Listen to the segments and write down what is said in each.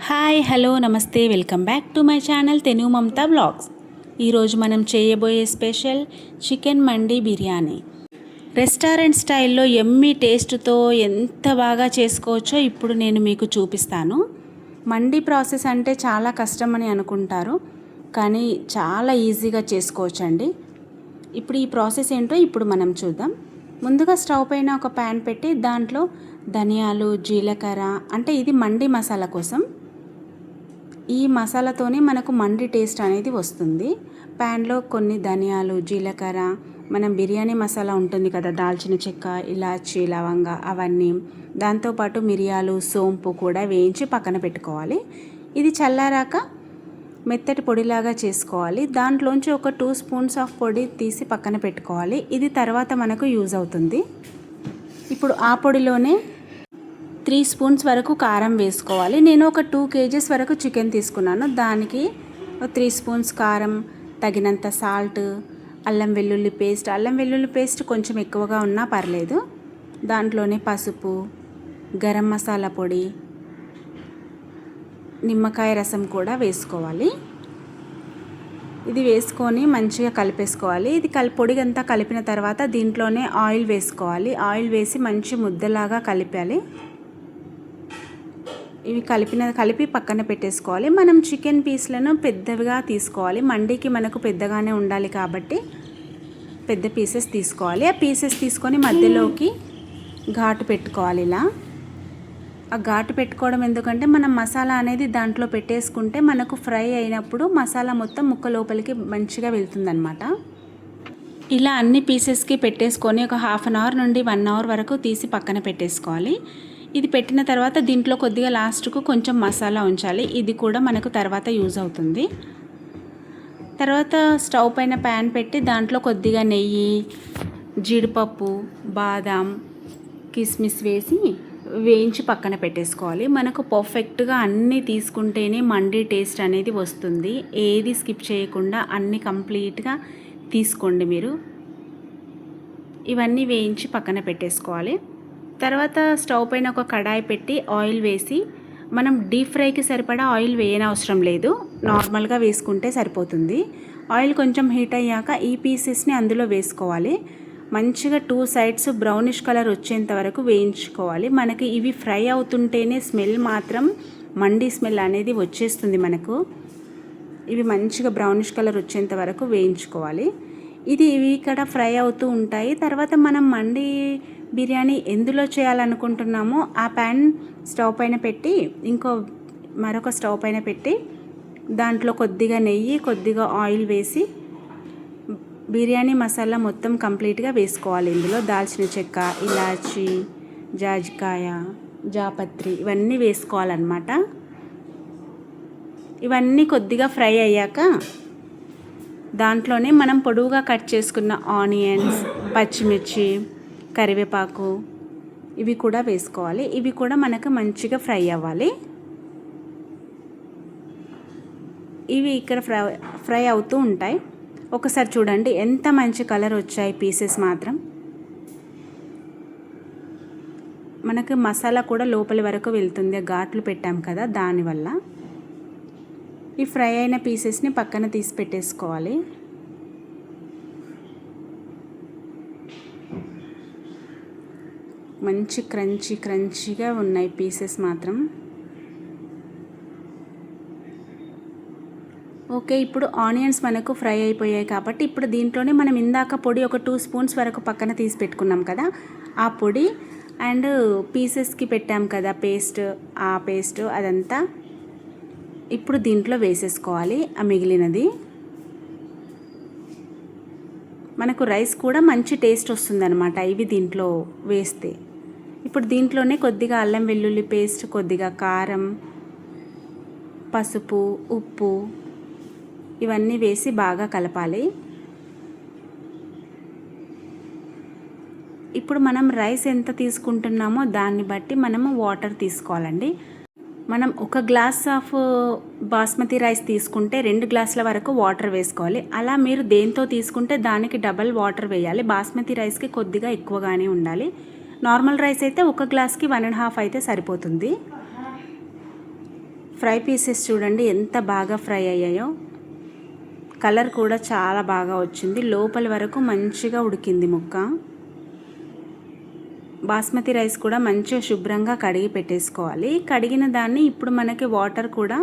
Hi hello నమస్తే welcome back to my channel తెను Mamata blogs. ఈరోజు మనం చేయబోయే స్పెషల్ చికెన్ మండి బిర్యానీ. రెస్టారెంట్ స్టైల్లో ఎమ్మీ టేస్ట్తో ఎంత బాగా చేసుకోవచ్చో ఇప్పుడు నేను మీకు చూపిస్తాను. మండి ప్రాసెస్ అంటే చాలా కష్టమని అనుకుంటారు, కానీ చాలా ఈజీగా చేసుకోవచ్చండి. ఇప్పుడు ఈ ప్రాసెస్ ఏంటో ఇప్పుడు మనం చూద్దాం. ముందుగా స్టవ్ పైన ఒక ప్యాన్ పెట్టి దాంట్లో ధనియాలు, జీలకర్ర, అంటే ఇది మండి మసాలా కోసం. ఈ మసాలాతోనే మనకు మండి టేస్ట్ అనేది వస్తుంది. ప్యాన్లో కొన్ని ధనియాలు, జీలకర్ర, మనం బిర్యానీ మసాలా ఉంటుంది కదా, దాల్చిన చెక్క, ఇలాచి, లవంగ, అవన్నీ, దాంతోపాటు మిరియాలు, సోంపు కూడా వేయించి పక్కన పెట్టుకోవాలి. ఇది చల్లారాక మెత్తటి పొడిలాగా చేసుకోవాలి. దాంట్లోంచి ఒక 2 స్పూన్స్ ఆఫ్ పొడి తీసి పక్కన పెట్టుకోవాలి. ఇది తర్వాత మనకు యూజ్ అవుతుంది. ఇప్పుడు ఆ పొడిలోనే 3 స్పూన్స్ వరకు కారం వేసుకోవాలి. నేను ఒక 2 kgs వరకు చికెన్ తీసుకున్నాను. దానికి 3 స్పూన్స్ కారం, తగినంత సాల్ట్, అల్లం వెల్లుల్లి పేస్ట్ కొంచెం ఎక్కువగా ఉన్నా పర్లేదు. దాంట్లోనే పసుపు, గరం మసాలా పొడి, నిమ్మకాయ రసం కూడా వేసుకోవాలి. ఇది వేసుకొని మంచిగా కలిపేసుకోవాలి. ఇది పొడి అంతా కలిపిన తర్వాత దీంట్లోనే ఆయిల్ వేసుకోవాలి. ఆయిల్ వేసి మంచి ముద్దలాగా కలిపాలి. ఇవి కలిపి పక్కన పెట్టేసుకోవాలి. మనం చికెన్ పీస్లను పెద్దవిగా తీసుకోవాలి. మండికి మనకు పెద్దగానే ఉండాలి కాబట్టి పెద్ద పీసెస్ తీసుకోవాలి. ఆ పీసెస్ తీసుకొని మధ్యలోకి ఘాటు పెట్టుకోవాలి. ఇలా ఆ ఘాటు పెట్టుకోవడం ఎందుకంటే మనం మసాలా అనేది దాంట్లో పెట్టేసుకుంటే మనకు ఫ్రై అయినప్పుడు మసాలా మొత్తం ముక్క లోపలికి మంచిగా వెళ్తుందన్నమాట. ఇలా అన్ని పీసెస్కి పెట్టేసుకొని ఒక 1/2 అవర్ నుండి 1 అవర్ వరకు తీసి పక్కన పెట్టేసుకోవాలి. ఇది పెట్టిన తర్వాత దీంట్లో కొద్దిగా లాస్ట్కు కొంచెం మసాలా ఉంచాలి. ఇది కూడా మనకు తర్వాత యూజ్ అవుతుంది. తర్వాత స్టవ్ పైన ప్యాన్ పెట్టి దాంట్లో కొద్దిగా నెయ్యి, జీడిపప్పు, బాదాం, కిస్మిస్ వేసి వేయించి పక్కన పెట్టేసుకోవాలి. మనకు పర్ఫెక్ట్గా అన్నీ తీసుకుంటేనే మండి టేస్ట్ అనేది వస్తుంది. ఏది స్కిప్ చేయకుండా అన్నీ కంప్లీట్గా తీసుకోండి మీరు. ఇవన్నీ వేయించి పక్కన పెట్టేసుకోవాలి. తర్వాత స్టవ్ పైన ఒక కడాయి పెట్టి ఆయిల్ వేసి, మనం డీప్ ఫ్రైకి సరిపడా ఆయిల్ వేయనవసరం లేదు, నార్మల్గా వేసుకుంటే సరిపోతుంది. ఆయిల్ కొంచెం హీట్ అయ్యాక ఈ పీసెస్ని అందులో వేసుకోవాలి. మంచిగా 2 సైడ్స్ బ్రౌనిష్ కలర్ వచ్చేంత వరకు వేయించుకోవాలి. మనకి ఇవి ఫ్రై అవుతుంటేనే స్మెల్ మాత్రం మండి స్మెల్ అనేది వచ్చేస్తుంది మనకు. ఇవి మంచిగా బ్రౌనిష్ కలర్ వచ్చేంత వరకు వేయించుకోవాలి. ఇవి ఇక్కడ ఫ్రై అవుతూ ఉంటాయి. తర్వాత మనం మండి బిర్యానీ ఎందులో చేయాలనుకుంటున్నామో ఆ ప్యాన్ స్టవ్ పైన పెట్టి మరొక స్టవ్ పైన పెట్టి దాంట్లో కొద్దిగా నెయ్యి, కొద్దిగా ఆయిల్ వేసి బిర్యానీ మసాలా మొత్తం కంప్లీట్గా వేసుకోవాలి. ఇందులో దాల్చిన చెక్క, ఇలాచి, జాజికాయ, జాపత్రి ఇవన్నీ వేసుకోవాలన్నమాట. ఇవన్నీ కొద్దిగా ఫ్రై అయ్యాక దాంట్లోనే మనం పొడవుగా కట్ చేసుకున్న ఆనియన్స్, పచ్చిమిర్చి, కరివేపాకు ఇవి కూడా వేసుకోవాలి. ఇవి కూడా మనకు మంచిగా ఫ్రై అవ్వాలి. ఇవి ఇక్కడ ఫ్రై అవుతూ ఉంటాయి. ఒకసారి చూడండి ఎంత మంచి కలర్ వచ్చాయి పీసెస్ మాత్రం. మనకు మసాలా కూడా లోపలి వరకు వెళ్తుంది, ఘాట్లు పెట్టాం కదా దానివల్ల. ఈ ఫ్రై అయిన పీసెస్ని పక్కన తీసి పెట్టేసుకోవాలి. మంచి క్రంచీగా ఉన్నాయి పీసెస్ మాత్రం. ఓకే, ఇప్పుడు ఆనియన్స్ మనకు ఫ్రై అయిపోయాయి కాబట్టి ఇప్పుడు దీంట్లోనే మనం ఇందాక పొడి ఒక 2 స్పూన్స్ వరకు పక్కన తీసి పెట్టుకున్నాం కదా, ఆ పొడి అండ్ పీసెస్కి పెట్టాం కదా ఆ పేస్ట్ అదంతా ఇప్పుడు దీంట్లో వేసేసుకోవాలి. ఆ మిగిలినది మనకు రైస్ కూడా మంచి టేస్ట్ వస్తుందన్నమాట ఇవి దీంట్లో వేస్తే. ఇప్పుడు దీంట్లోనే కొద్దిగా అల్లం వెల్లుల్లి పేస్ట్, కొద్దిగా కారం, పసుపు, ఉప్పు ఇవన్నీ వేసి బాగా కలపాలి. ఇప్పుడు మనం రైస్ ఎంత తీసుకుంటున్నామో దాన్ని బట్టి మనము వాటర్ తీసుకోవాలండి. మనం 1 గ్లాస్ ఆఫ్ బాస్మతి రైస్ తీసుకుంటే 2 గ్లాసుల వరకు వాటర్ వేసుకోవాలి. అలా మీరు దేంతో తీసుకుంటే దానికి డబల్ వాటర్ వేయాలి. బాస్మతి రైస్కి కొద్దిగా ఎక్కువగానే ఉండాలి. నార్మల్ రైస్ అయితే 1 గ్లాస్కి 1.5 అయితే సరిపోతుంది. ఫ్రై పీసెస్ చూడండి ఎంత బాగా ఫ్రై అయ్యాయో. కలర్ కూడా చాలా బాగా వచ్చింది. లోపల వరకు మంచిగా ఉడికింది ముక్క. బాస్మతి రైస్ కూడా మంచిగా శుభ్రంగా కడిగి పెట్టేసుకోవాలి. కడిగిన దాన్ని ఇప్పుడు మనకి వాటర్ కూడా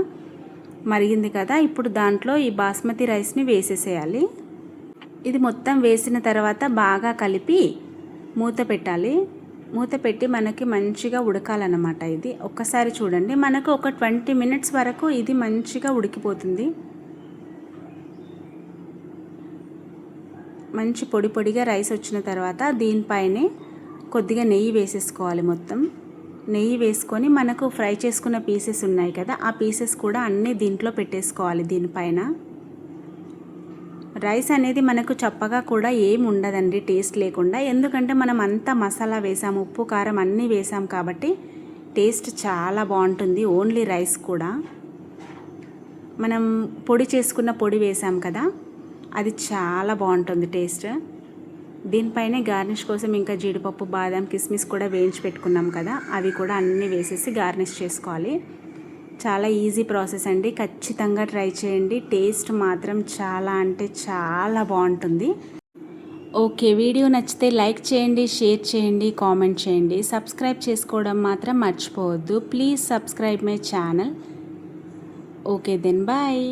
మరిగింది కదా, ఇప్పుడు దాంట్లో ఈ బాస్మతి రైస్ని వేసేసేయాలి. ఇది మొత్తం వేసిన తర్వాత బాగా కలిపి మూత పెట్టాలి. మూత పెట్టి మనకి మంచిగా ఉడకాలన్నమాట. ఇది ఒక్కసారి చూడండి, మనకు ఒక 20 మినిట్స్ వరకు ఇది మంచిగా ఉడికిపోతుంది. మంచి పొడి పొడిగా రైస్ వచ్చిన తర్వాత దీనిపైనే కొద్దిగా నెయ్యి వేసేసుకోవాలి. మొత్తం నెయ్యి వేసుకొని మనకు ఫ్రై చేసుకున్న పీసెస్ ఉన్నాయి కదా, ఆ పీసెస్ కూడా అన్నీ దీంట్లో పెట్టేసుకోవాలి దీనిపైన. రైస్ అనేది మనకు చప్పగా కూడా ఏమి ఉండదండి టేస్ట్ లేకుండా, ఎందుకంటే మనం అంతా మసాలా వేసాము, ఉప్పు కారం అన్నీ వేసాం కాబట్టి టేస్ట్ చాలా బాగుంటుంది. ఓన్లీ రైస్ కూడా మనం పొడి చేసుకున్న పొడి వేసాం కదా, అది చాలా బాగుంటుంది టేస్ట్. దీనిపైనే గార్నిష్ కోసం ఇంకా జీడిపప్పు, బాదం, కిస్మిస్ కూడా వేయించి పెట్టుకున్నాం కదా, అవి కూడా అన్నీ వేసేసి గార్నిష్ చేసుకోవాలి. చాలా ఈజీ ప్రాసెస్ అండి, ఖచ్చితంగా ట్రై చేయండి. టేస్ట్ మాత్రం చాలా అంటే చాలా బాగుంటుంది. ఓకే, వీడియో నచ్చితే లైక్ చేయండి, షేర్ చేయండి, కామెంట్ చేయండి. సబ్స్క్రైబ్ చేసుకోవడం మాత్రం మర్చిపోవద్దు. Please subscribe my channel. Okay then bye.